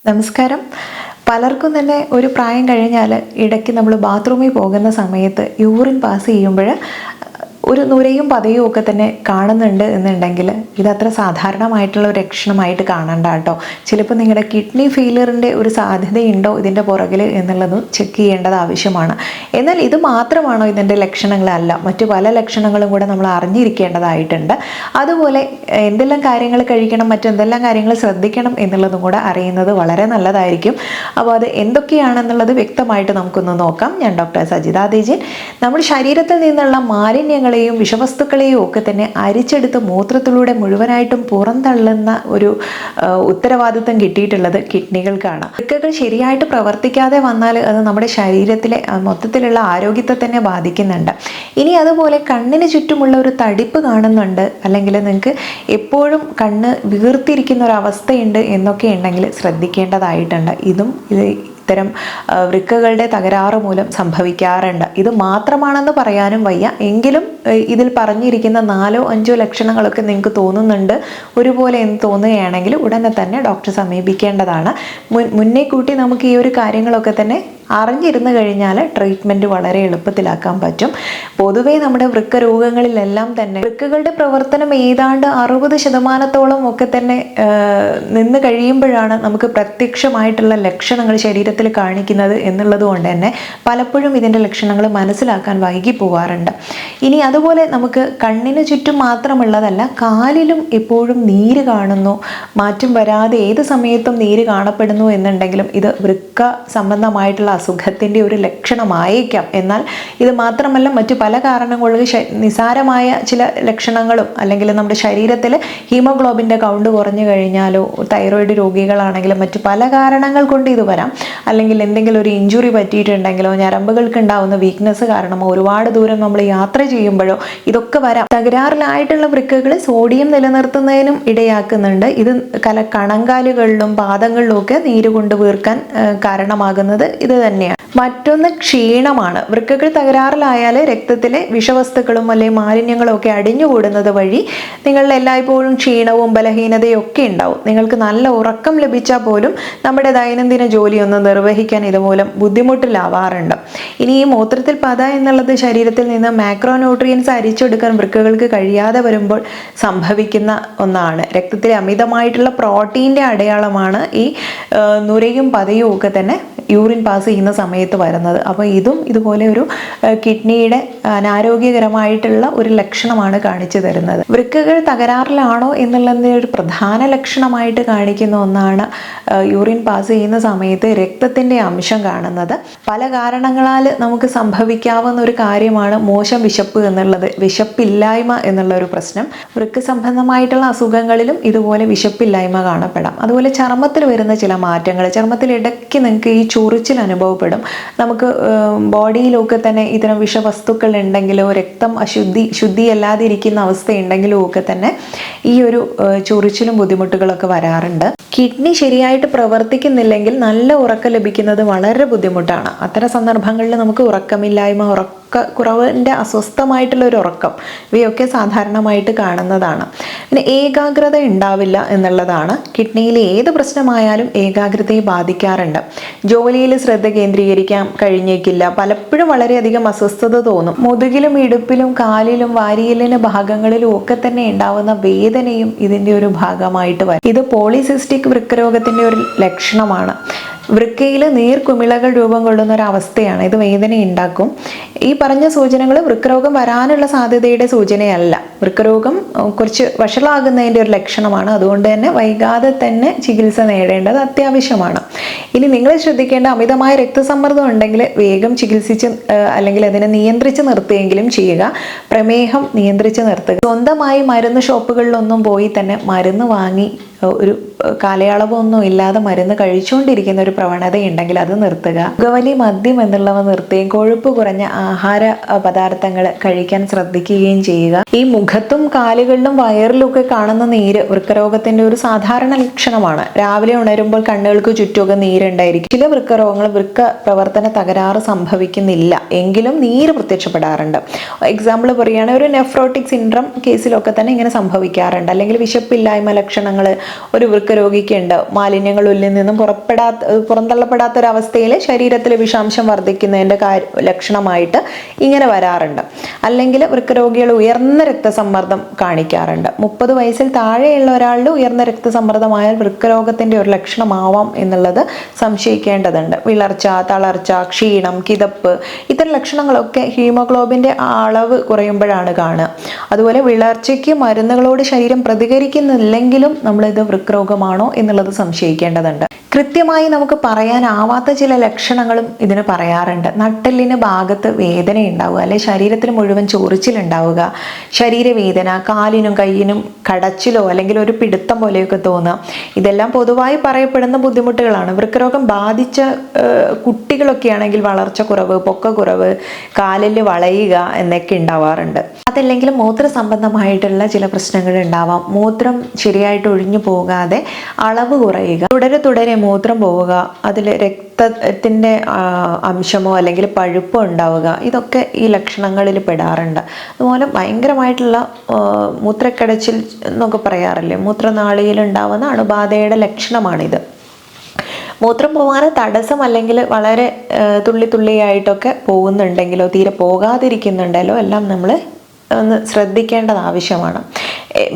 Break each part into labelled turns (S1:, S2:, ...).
S1: നമസ്കാരം. പലർക്കും തന്നെ ഒരു പ്രായം കഴിഞ്ഞാൽ ഇടയ്ക്ക് നമ്മൾ ബാത്റൂമിൽ പോകുന്ന സമയത്ത് യൂറിൻ പാസ് ചെയ്യുമ്പോൾ ഒരു നുരയും പതയും ഒക്കെ തന്നെ കാണുന്നുണ്ട് എന്നുണ്ടെങ്കിൽ ഇതത്ര സാധാരണമായിട്ടുള്ള ഒരു ലക്ഷണമായിട്ട് കാണണ്ട കേട്ടോ. ചിലപ്പോൾ നിങ്ങളുടെ കിഡ്നി ഫെയിലിയറിൻ്റെ ഒരു സാധ്യതയുണ്ടോ ഇതിൻ്റെ പുറകിൽ എന്നുള്ളത് ചെക്ക് ചെയ്യേണ്ടത് ആവശ്യമാണ്. എന്നാൽ ഇത് മാത്രമാണോ ഇതിൻ്റെ ലക്ഷണങ്ങളല്ല, മറ്റു പല ലക്ഷണങ്ങളും കൂടെ നമ്മൾ അറിഞ്ഞിരിക്കേണ്ടതായിട്ടുണ്ട്. അതുപോലെ എന്തെല്ലാം കാര്യങ്ങൾ കഴിക്കണം, മറ്റെന്തെല്ലാം കാര്യങ്ങൾ ശ്രദ്ധിക്കണം എന്നുള്ളതും കൂടെ അറിയുന്നത് വളരെ നല്ലതായിരിക്കും. അപ്പോൾ അത് എന്തൊക്കെയാണെന്നുള്ളത് വ്യക്തമായിട്ട് നമുക്കൊന്ന് നോക്കാം. ഞാൻ ഡോക്ടർ സജിത തേജൻ. നമ്മുടെ ശരീരത്തിൽ നിന്നുള്ള മാലിന്യങ്ങളെയും വിഷവസ്തുക്കളെയും ഒക്കെ തന്നെ അരിച്ചെടുത്ത് മൂത്രത്തിലൂടെ മുഴുവനായിട്ടും പുറന്തള്ളുന്ന ഒരു ഉത്തരവാദിത്വം കിട്ടിയിട്ടുള്ളത് കിഡ്നികൾക്കാണ്. വൃക്കകൾ ശരിയായിട്ട് പ്രവർത്തിക്കാതെ വന്നാൽ അത് നമ്മുടെ ശരീരത്തിലെ മൊത്തത്തിലുള്ള ആരോഗ്യത്തെ തന്നെ ബാധിക്കുന്നുണ്ട്. ഇനി അതുപോലെ കണ്ണിന് ചുറ്റുമുള്ള ഒരു തടിപ്പ് കാണുന്നുണ്ട്, അല്ലെങ്കിൽ നിങ്ങൾക്ക് എപ്പോഴും കണ്ണ് വീർത്തിരിക്കുന്ന ഒരു അവസ്ഥയുണ്ട് എന്നൊക്കെ ഉണ്ടെങ്കിൽ ശ്രദ്ധിക്കേണ്ടതായിട്ടുണ്ട്. ഇത്തരം വൃക്കകളുടെ തകരാറ് മൂലം സംഭവിക്കാറുണ്ട്. ഇത് മാത്രമാണെന്ന് പറയാനും വയ്യ, എങ്കിലും ഇതിൽ പറഞ്ഞിരിക്കുന്ന 4-5 ലക്ഷണങ്ങളൊക്കെ നിങ്ങൾക്ക് തോന്നുന്നുണ്ട് ഒരുപോലെ എന്ന് തോന്നുകയാണെങ്കിൽ ഉടനെ തന്നെ ഡോക്ടറെ സമീപിക്കേണ്ടതാണ്. മുന്നേ കൂട്ടി നമുക്ക് ഈ ഒരു കാര്യങ്ങളൊക്കെ തന്നെ അറിഞ്ഞിരുന്നു കഴിഞ്ഞാൽ ട്രീറ്റ്മെൻറ്റ് വളരെ എളുപ്പത്തിലാക്കാൻ പറ്റും. പൊതുവേ നമ്മുടെ വൃക്ക രോഗങ്ങളിലെല്ലാം തന്നെ വൃക്കകളുടെ പ്രവർത്തനം ഏതാണ്ട് 60% ഒക്കെ തന്നെ നിന്ന് കഴിയുമ്പോഴാണ് നമുക്ക് പ്രത്യക്ഷമായിട്ടുള്ള ലക്ഷണങ്ങൾ ശരീരത്തിൽ കാണിക്കുന്നത് എന്നുള്ളത് കൊണ്ട് തന്നെ പലപ്പോഴും ഇതിൻ്റെ ലക്ഷണങ്ങൾ മനസ്സിലാക്കാൻ വൈകി പോകാറുണ്ട്. ഇനി അതുപോലെ നമുക്ക് കണ്ണിന് ചുറ്റും മാത്രമുള്ളതല്ല, കാലിലും എപ്പോഴും നീര് കാണുന്നു, മാറ്റം വരാതെ ഏത് സമയത്തും നീര് കാണപ്പെടുന്നു എന്നുണ്ടെങ്കിലും ഇത് വൃക്ക സംബന്ധമായിട്ടുള്ള അസുഖത്തിൻ്റെ ഒരു ലക്ഷണമായേക്കാം. എന്നാൽ ഇത് മാത്രമല്ല, മറ്റു പല കാരണങ്ങളിൽ നിസാരമായ ചില ലക്ഷണങ്ങളും, അല്ലെങ്കിൽ നമ്മുടെ ശരീരത്തിൽ ഹീമോഗ്ലോബിൻ്റെ കൗണ്ട് കുറഞ്ഞു കഴിഞ്ഞാലോ, തൈറോയിഡ് രോഗികളാണെങ്കിലും മറ്റു പല കാരണങ്ങൾ കൊണ്ട് ഇത് വരാം. അല്ലെങ്കിൽ എന്തെങ്കിലും ഒരു ഇഞ്ചുറി പറ്റിയിട്ടുണ്ടെങ്കിലോ, ഞരമ്പുകൾക്ക് ഉണ്ടാവുന്ന വീക്ക്നെസ് കാരണമോ, ഒരുപാട് ദൂരം നമ്മൾ യാത്ര ചെയ്യുമ്പോഴോ ഇതൊക്കെ വരാം. തകരാറിലായിട്ടുള്ള വൃക്കകൾ സോഡിയം നിലനിർത്തുന്നതിനും ഇടയാക്കുന്നുണ്ട്. ഇത് കണങ്കാലുകളിലും പാദങ്ങളിലും ഒക്കെ നീര് കൊണ്ട് വീർക്കാൻ കാരണമാകുന്നത് ഇത് തന്നെയാണ്. മറ്റൊന്ന് ക്ഷീണമാണ്. വൃക്കകൾ തകരാറിലായാൽ രക്തത്തിലെ വിഷവസ്തുക്കളും അല്ലെങ്കിൽ മാലിന്യങ്ങളും ഒക്കെ അടിഞ്ഞുകൂടുന്നത് വഴി നിങ്ങളിൽ എല്ലായ്പ്പോഴും ക്ഷീണവും ബലഹീനതയും ഒക്കെ ഉണ്ടാവും. നിങ്ങൾക്ക് നല്ല ഉറക്കം ലഭിച്ചാൽ പോലും നമ്മുടെ ദൈനംദിന ജോലിയൊന്നും നിർവഹിക്കാൻ ഇതുമൂലം ബുദ്ധിമുട്ടിലാവാറുണ്ട്. ഇനി ഈ മൂത്രത്തിൽ പത എന്നുള്ളത് ശരീരത്തിൽ നിന്ന് മാക്രോന്യൂട്രിയൻസ് അരിച്ചെടുക്കാൻ വൃക്കകൾക്ക് കഴിയാതെ വരുമ്പോൾ സംഭവിക്കുന്ന ഒന്നാണ്. രക്തത്തിലെ അമിതമായിട്ടുള്ള പ്രോട്ടീൻ്റെ അടയാളമാണ് ഈ നുരയും പതയും ഒക്കെ തന്നെ യൂറിൻ പാസ് ചെയ്യുന്ന സമയത്ത് വരുന്നത്. അപ്പോൾ ഇതും ഇതുപോലെ ഒരു കിഡ്നിയുടെ അനാരോഗ്യകരമായിട്ടുള്ള ഒരു ലക്ഷണമാണ് കാണിച്ചു തരുന്നത്. വൃക്കകൾ തകരാറിലാണോ എന്നുള്ളതിൻ്റെ ഒരു പ്രധാന ലക്ഷണമായിട്ട് കാണിക്കുന്ന ഒന്നാണ് യൂറിൻ പാസ് ചെയ്യുന്ന സമയത്ത് രക്തത്തിൻ്റെ അംശം കാണുന്നത്. പല കാരണങ്ങളാൽ നമുക്ക് സംഭവിക്കാവുന്ന ഒരു കാര്യമാണ് മോശം വിശപ്പ് എന്നുള്ളത്, വിശപ്പില്ലായ്മ എന്നുള്ള ഒരു പ്രശ്നം. വൃക്ക സംബന്ധമായിട്ടുള്ള അസുഖങ്ങളിലും ഇതുപോലെ വിശപ്പില്ലായ്മ കാണപ്പെടാം. അതുപോലെ ചർമ്മത്തിൽ വരുന്ന ചില മാറ്റങ്ങൾ, ചർമ്മത്തിൽ ഇടയ്ക്ക് നിങ്ങൾക്ക് ഈ ചൊറിച്ചിൽ അനുഭവപ്പെടും. നമുക്ക് ബോഡിയിലൊക്കെ തന്നെ ഇത്തരം വിഷവസ്തുക്കൾ ഉണ്ടെങ്കിലോ, രക്തം ശുദ്ധിയല്ലാതെ ഇരിക്കുന്ന അവസ്ഥയുണ്ടെങ്കിലോ ഒക്കെ തന്നെ ഈ ഒരു ചൊറിച്ചിലും ബുദ്ധിമുട്ടുകളൊക്കെ വരാറുണ്ട്. കിഡ്നി ശരിയായിട്ട് പ്രവർത്തിക്കുന്നില്ലെങ്കിൽ നല്ല ഉറക്കം ലഭിക്കുന്നത് വളരെ ബുദ്ധിമുട്ടാണ്. അത്തരം സന്ദർഭങ്ങളിൽ നമുക്ക് ഉറക്കമില്ലായ്മ, ഉറക്കക്കുറവിൻ്റെ അസ്വസ്ഥമായിട്ടുള്ള ഒരു ഉറക്കം, ഇവയൊക്കെ സാധാരണമായിട്ട് കാണുന്നതാണ്. പിന്നെ ഏകാഗ്രത ഉണ്ടാവില്ല എന്നുള്ളതാണ്. കിഡ്നിയിൽ ഏത് പ്രശ്നമായാലും ഏകാഗ്രതയെ ബാധിക്കാറുണ്ട്. ജോലിയിൽ ശ്രദ്ധ കേന്ദ്രീകരിക്കാൻ കഴിഞ്ഞേക്കില്ല. പലപ്പോഴും വളരെയധികം അസ്വസ്ഥത തോന്നും. മുതുകിലും ഇടുപ്പിലും കാലിലും വാരിയെല്ലിന് ഭാഗങ്ങളിലും ഒക്കെ തന്നെ ഉണ്ടാവുന്ന വേദനയും ഇതിൻ്റെ ഒരു ഭാഗമായിട്ട് വരും. ഇത് പോളിസിസ്റ്റിക് വൃക്കരോഗത്തിൻ്റെ ഒരു ലക്ഷണമാണ്. വൃക്കയിൽ നീർക്കുമിളകൾ രൂപം കൊള്ളുന്ന ഒരു അവസ്ഥയാണ്. ഇത് വേദന ഉണ്ടാക്കും. ഈ പറഞ്ഞ സൂചനകൾ വൃക്കരോഗം വരാനുള്ള സാധ്യതയുടെ സൂചനയല്ല. വൃക്കരോഗം കുറച്ച് വഷളാകുന്നതിൻ്റെ ഒരു ലക്ഷണമാണ്. അതുകൊണ്ട് തന്നെ വൈകാതെ തന്നെ ചികിത്സ നേടേണ്ടത് അത്യാവശ്യമാണ്. ഇനി നിങ്ങൾ ശ്രദ്ധിക്കേണ്ട, അമിതമായ രക്തസമ്മർദ്ദം ഉണ്ടെങ്കിൽ വേഗം ചികിത്സിച്ച് അല്ലെങ്കിൽ അതിനെ നിയന്ത്രിച്ച് നിർത്തുകയെങ്കിലും ചെയ്യുക. പ്രമേഹം നിയന്ത്രിച്ച് നിർത്തുക. സ്വന്തമായി മരുന്ന് ഷോപ്പുകളിലൊന്നും പോയി തന്നെ മരുന്ന് വാങ്ങി ഒരു കാലയളവൊന്നും ഇല്ലാതെ മരുന്ന് കഴിച്ചുകൊണ്ടിരിക്കുന്ന ഒരു പ്രവണതയുണ്ടെങ്കിൽ അത് നിർത്തുക. പുകവലി, മദ്യം എന്നുള്ളവ നിർത്തുകയും കൊഴുപ്പ് കുറഞ്ഞ ആഹാര പദാർത്ഥങ്ങൾ കഴിക്കാൻ ശ്രദ്ധിക്കുകയും ചെയ്യുക. ഈ മുഖത്തും കാലുകളിലും വയറിലൊക്കെ കാണുന്ന നീര് വൃക്കരോഗത്തിന്റെ ഒരു സാധാരണ ലക്ഷണമാണ്. രാവിലെ ഉണരുമ്പോൾ കണ്ണുകൾക്ക് ചുറ്റുമൊക്കെ നീരുണ്ടായിരിക്കും. ചില വൃക്കരോഗങ്ങൾ വൃക്ക പ്രവർത്തന തകരാറ് സംഭവിക്കുന്നില്ല, എങ്കിലും നീര് പ്രത്യക്ഷപ്പെടാറുണ്ട്. എക്സാമ്പിൾ പറയുകയാണെങ്കിൽ ഒരു നെഫ്രോട്ടിക് സിൻഡ്രം കേസിലൊക്കെ തന്നെ ഇങ്ങനെ സംഭവിക്കാറുണ്ട്. അല്ലെങ്കിൽ വിശപ്പില്ലായ്മ ലക്ഷണങ്ങൾ, ഒരു വൃക്കരോഗിക്ക് ഉണ്ട്. മാലിന്യങ്ങൾ ഉള്ളിൽ നിന്നും പുറന്തള്ളപ്പെടാത്തൊരവസ്ഥയിൽ ശരീരത്തിൽ വിഷാംശം വർദ്ധിക്കുന്നതിൻ്റെ ലക്ഷണമായിട്ട് ഇങ്ങനെ വരാറുണ്ട്. അല്ലെങ്കിൽ വൃക്കരോഗികൾ ഉയർന്ന രക്തസമ്മർദ്ദം കാണിക്കാറുണ്ട്. 30 വയസ്സിൽ താഴെയുള്ള ഒരാളുടെ ഉയർന്ന രക്തസമ്മർദ്ദമായാൽ വൃക്കരോഗത്തിൻ്റെ ഒരു ലക്ഷണമാവാം എന്നുള്ളത് സംശയിക്കേണ്ടതുണ്ട്. വിളർച്ച, തളർച്ച, ക്ഷീണം, കിതപ്പ്, ഇത്തരം ലക്ഷണങ്ങളൊക്കെ ഹീമോഗ്ലോബിൻ്റെ അളവ് കുറയുമ്പോഴാണ് കാണുക. അതുപോലെ വിളർച്ചയ്ക്ക് മരുന്നുകളോട് ശരീരം പ്രതികരിക്കുന്നില്ലെങ്കിലും നമ്മളിത് വൃക്കരോഗമാണോ എന്നുള്ളത് സംശയിക്കേണ്ടതുണ്ട്. കൃത്യമായി നമുക്ക് പറയാനാവാത്ത ചില ലക്ഷണങ്ങളും ഇതിന് പറയാറുണ്ട്. നട്ടെല്ലിന് ഭാഗത്ത് വേദന ഉണ്ടാവുക, അല്ലെ ശരീരത്തിന് മുഴുവൻ ചൊറിച്ചിലുണ്ടാവുക, ശരീരവേദന, കാലിനും കയ്യിനും കടച്ചിലോ അല്ലെങ്കിൽ ഒരു പിടുത്തം പോലെയൊക്കെ തോന്നുക. ഇതെല്ലാം പൊതുവായി പറയപ്പെടുന്ന ബുദ്ധിമുട്ടുകളാണ്. വൃക്കരോഗം ബാധിച്ച കുട്ടികളൊക്കെ ആണെങ്കിൽ വളർച്ച കുറവ്, പൊക്കക്കുറവ്, കാലിൽ വളയുക എന്നൊക്കെ ഉണ്ടാവാറുണ്ട്. അതല്ലെങ്കിൽ മൂത്ര സംബന്ധമായിട്ടുള്ള ചില പ്രശ്നങ്ങൾ ഉണ്ടാവാം. മൂത്രം ശരിയായിട്ട് ഒഴിഞ്ഞു പോകാതെ അളവ് കുറയുക, തുടരെ മൂത്രം പോവുക, അതിൽ രക്തത്തിൻ്റെ അംശമോ അല്ലെങ്കിൽ പഴുപ്പോ ഉണ്ടാവുക, ഇതൊക്കെ ഈ ലക്ഷണങ്ങളിൽ പെടാറുണ്ട്. അതുപോലെ ഭയങ്കരമായിട്ടുള്ള മൂത്രക്കടച്ചിൽ എന്നൊക്കെ പറയാറില്ലേ, മൂത്രനാളിയിൽ ഉണ്ടാവുന്ന അണുബാധയുടെ ലക്ഷണമാണിത്. മൂത്രം പോകാൻ തടസ്സം അല്ലെങ്കിൽ വളരെ തുള്ളിയായിട്ടൊക്കെ പോകുന്നുണ്ടെങ്കിലോ തീരെ പോകാതിരിക്കുന്നുണ്ടല്ലോ എല്ലാം നമ്മൾ ഒന്ന് ശ്രദ്ധിക്കേണ്ടത് ആവശ്യമാണ്.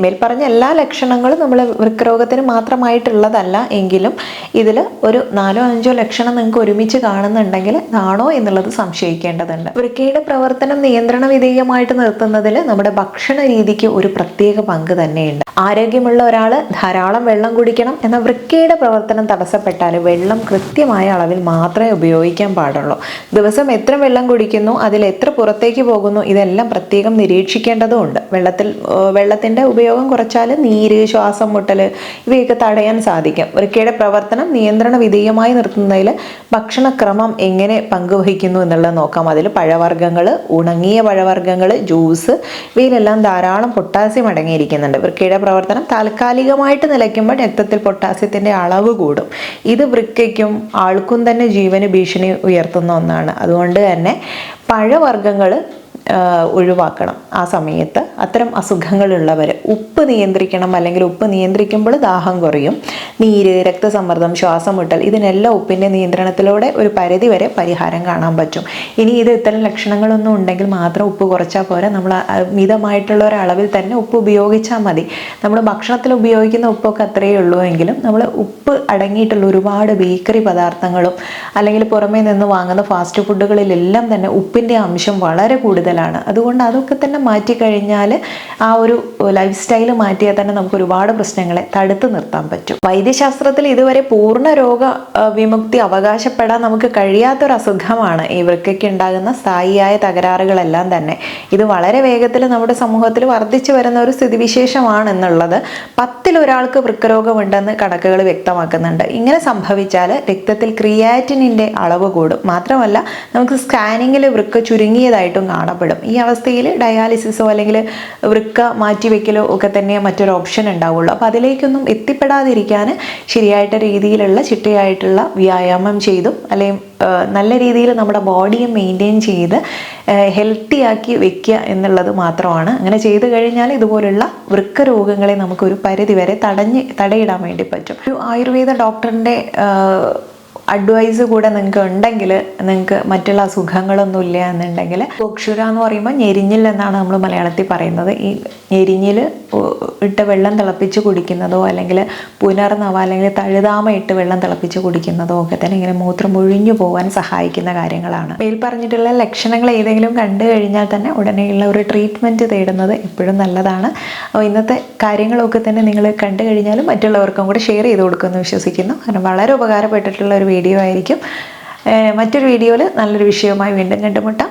S1: മേൽപ്പറഞ്ഞ എല്ലാ ലക്ഷണങ്ങളും നമ്മൾ വൃക്കരോഗത്തിന് മാത്രമായിട്ടുള്ളതല്ല എങ്കിലും ഇതിൽ ഒരു 4-5 ലക്ഷണം നിങ്ങൾക്ക് ഒരുമിച്ച് കാണുന്നുണ്ടെങ്കിൽ ഇതാണോ എന്നുള്ളത് സംശയിക്കേണ്ടതുണ്ട്. വൃക്കയുടെ പ്രവർത്തനം നിയന്ത്രണ വിധേയമായിട്ട് നിർത്തുന്നതിൽ നമ്മുടെ ഭക്ഷണ രീതിക്ക് ഒരു പ്രത്യേക പങ്ക് തന്നെയുണ്ട്. ആരോഗ്യമുള്ള ഒരാൾ ധാരാളം വെള്ളം കുടിക്കണം. എന്നാൽ വൃക്കയുടെ പ്രവർത്തനം തടസ്സപ്പെട്ടാൽ വെള്ളം കൃത്യമായ അളവിൽ മാത്രമേ ഉപയോഗിക്കാൻ പാടുള്ളൂ. ദിവസം എത്ര വെള്ളം കുടിക്കുന്നു, അതിൽ എത്ര പുറത്തേക്ക് പോകുന്നു, ഇതെല്ലാം പ്രത്യേകം നിരീക്ഷിക്കേണ്ടതുണ്ട്. വെള്ളത്തിൻ്റെ ഉപയോഗം കുറച്ചാൽ നീര്, ശ്വാസം മുട്ടൽ ഇവയൊക്കെ തടയാൻ സാധിക്കും. വൃക്കയുടെ പ്രവർത്തനം നിയന്ത്രണ വിധേയമായി നിർത്തുന്നതിൽ ഭക്ഷണക്രമം എങ്ങനെ പങ്കുവഹിക്കുന്നു എന്നുള്ളത് നോക്കാം. അതിൽ പഴവർഗ്ഗങ്ങൾ, ഉണങ്ങിയ പഴവർഗ്ഗങ്ങൾ, ജ്യൂസ്, ഇവയിലെല്ലാം ധാരാളം പൊട്ടാസ്യം അടങ്ങിയിരിക്കുന്നുണ്ട്. വൃക്കയുടെ പ്രവർത്തനം താൽക്കാലികമായിട്ട് നിലയ്ക്കുമ്പോൾ രക്തത്തിൽ പൊട്ടാസ്യത്തിൻ്റെ അളവ് കൂടും. ഇത് വൃക്കയ്ക്കും ആൾക്കും തന്നെ ജീവന് ഭീഷണി ഉയർത്തുന്ന ഒന്നാണ്. അതുകൊണ്ട് തന്നെ പഴവർഗ്ഗങ്ങൾ ഒഴിവാക്കണം. ആ സമയത്ത് അത്തരം അസുഖങ്ങളുള്ളവർ ഉപ്പ് നിയന്ത്രിക്കണം. അല്ലെങ്കിൽ ഉപ്പ് നിയന്ത്രിക്കുമ്പോൾ ദാഹം കുറയും. നീര്, രക്തസമ്മർദ്ദം, ശ്വാസം മുട്ടൽ, ഇതിനെല്ലാം ഉപ്പിൻ്റെ നിയന്ത്രണത്തിലൂടെ ഒരു പരിധി വരെ പരിഹാരം കാണാൻ പറ്റും. ഇനി ഇത്തരം ലക്ഷണങ്ങളൊന്നും ഉണ്ടെങ്കിൽ മാത്രം ഉപ്പ് കുറച്ചാൽ പോരാ. നമ്മൾ മിതമായിട്ടുള്ള ഒരളവിൽ തന്നെ ഉപ്പ് ഉപയോഗിച്ചാൽ മതി. നമ്മൾ ഭക്ഷണത്തിൽ ഉപയോഗിക്കുന്ന ഉപ്പൊക്കെ അത്രയേ ഉള്ളൂ എങ്കിലും നമ്മൾ ഉപ്പ് അടങ്ങിയിട്ടുള്ള ഒരുപാട് ബേക്കറി പദാർത്ഥങ്ങളും അല്ലെങ്കിൽ പുറമേ നിന്ന് വാങ്ങുന്ന ഫാസ്റ്റ് ഫുഡുകളിലെല്ലാം തന്നെ ഉപ്പിൻ്റെ അംശം വളരെ കൂടുതലാണ്. അതുകൊണ്ട് അതൊക്കെ തന്നെ മാറ്റിക്കഴിഞ്ഞാൽ, ആ ഒരു ലൈഫ് സ്റ്റൈൽ മാറ്റിയാൽ തന്നെ നമുക്ക് ഒരുപാട് പ്രശ്നങ്ങളെ തടുത്തു നിർത്താൻ പറ്റും. വൈദ്യശാസ്ത്രത്തിൽ ഇതുവരെ പൂർണ്ണ രോഗ വിമുക്തി അവകാശപ്പെടാൻ നമുക്ക് കഴിയാത്തൊരു അസുഖമാണ് ഈ വൃക്കയ്ക്ക് ഉണ്ടാകുന്ന സ്ഥായിയായ തകരാറുകളെല്ലാം തന്നെ. ഇത് വളരെ വേഗത്തിൽ നമ്മുടെ സമൂഹത്തിൽ വർദ്ധിച്ചു വരുന്ന ഒരു സ്ഥിതിവിശേഷമാണെന്നുള്ളത് 10-ൽ ഒരാൾക്ക് വൃക്കരോഗമുണ്ടെന്ന് കണക്കുകൾ വ്യക്തമാക്കുന്നുണ്ട്. ഇങ്ങനെ സംഭവിച്ചാൽ രക്തത്തിൽ ക്രിയാറ്റിനിൻ്റെ അളവ് കൂടും. മാത്രമല്ല നമുക്ക് സ്കാനിങ്ങിൽ വൃക്ക ചുരുങ്ങിയതായിട്ടും കാണപ്പെടും. ഈ അവസ്ഥയിൽ ഡയാലിസിസോ അല്ലെങ്കിൽ വൃക്ക മാറ്റിവെക്കലോ ഒക്കെ തന്നെ മറ്റൊരു ഓപ്ഷൻ ഉണ്ടാവുള്ളൂ. അപ്പോൾ അതിലേക്കൊന്നും എത്തിപ്പെടാതിരിക്കാൻ ശരിയായിട്ട് രീതിയിലുള്ള ചിട്ടയായിട്ടുള്ള വ്യായാമം ചെയ്തും അല്ലെങ്കിൽ നല്ല രീതിയിൽ നമ്മുടെ ബോഡിയെ മെയിൻറ്റെയിൻ ചെയ്ത് ഹെൽത്തി ആക്കി വെക്കുക എന്നുള്ളത് മാത്രമാണ്. അങ്ങനെ ചെയ്തു കഴിഞ്ഞാൽ ഇതുപോലുള്ള വൃക്ക രോഗങ്ങളെ നമുക്കൊരു പരിധി വരെ തടയിടാൻ വേണ്ടി പറ്റും. ഒരു ആയുർവേദ ഡോക്ടറിൻ്റെ അഡ്വൈസ് കൂടെ നിങ്ങൾക്ക് ഉണ്ടെങ്കിൽ, നിങ്ങൾക്ക് മറ്റുള്ള അസുഖങ്ങളൊന്നും ഇല്ല എന്നുണ്ടെങ്കിൽ, കോക്ഷുര എന്ന് പറയുമ്പോൾ ഞെരിഞ്ഞിൽ എന്നാണ് നമ്മൾ മലയാളത്തിൽ പറയുന്നത്. ഈ ഞെരിഞ്ഞിൽ ഇട്ട് വെള്ളം തിളപ്പിച്ച് കുടിക്കുന്നതോ അല്ലെങ്കിൽ പുനർനവ അല്ലെങ്കിൽ തഴുതാമ ഇട്ട് വെള്ളം തിളപ്പിച്ച് കുടിക്കുന്നതോ ഒക്കെ തന്നെ ഇങ്ങനെ മൂത്രം ഒഴിഞ്ഞു പോകാൻ സഹായിക്കുന്ന കാര്യങ്ങളാണ്. മേൽ പറഞ്ഞിട്ടുള്ള ലക്ഷണങ്ങൾ ഏതെങ്കിലും കണ്ടു കഴിഞ്ഞാൽ തന്നെ ഉടനെയുള്ള ഒരു ട്രീറ്റ്മെൻറ്റ് തേടുന്നത് എപ്പോഴും നല്ലതാണ്. അപ്പോൾ ഇന്നത്തെ കാര്യങ്ങളൊക്കെ തന്നെ നിങ്ങൾ കണ്ടു കഴിഞ്ഞാലും മറ്റുള്ളവർക്കും കൂടെ ഷെയർ ചെയ്ത് കൊടുക്കുമെന്ന് വിശ്വസിക്കുന്നു. കാരണം വളരെ ഉപകാരപ്പെട്ടിട്ടുള്ള ഒരു വീഡിയോ ആയിരിക്കും. മറ്റൊരു വീഡിയോയിൽ നല്ലൊരു വിഷയവുമായി വീണ്ടും കണ്ടുമുട്ടാം.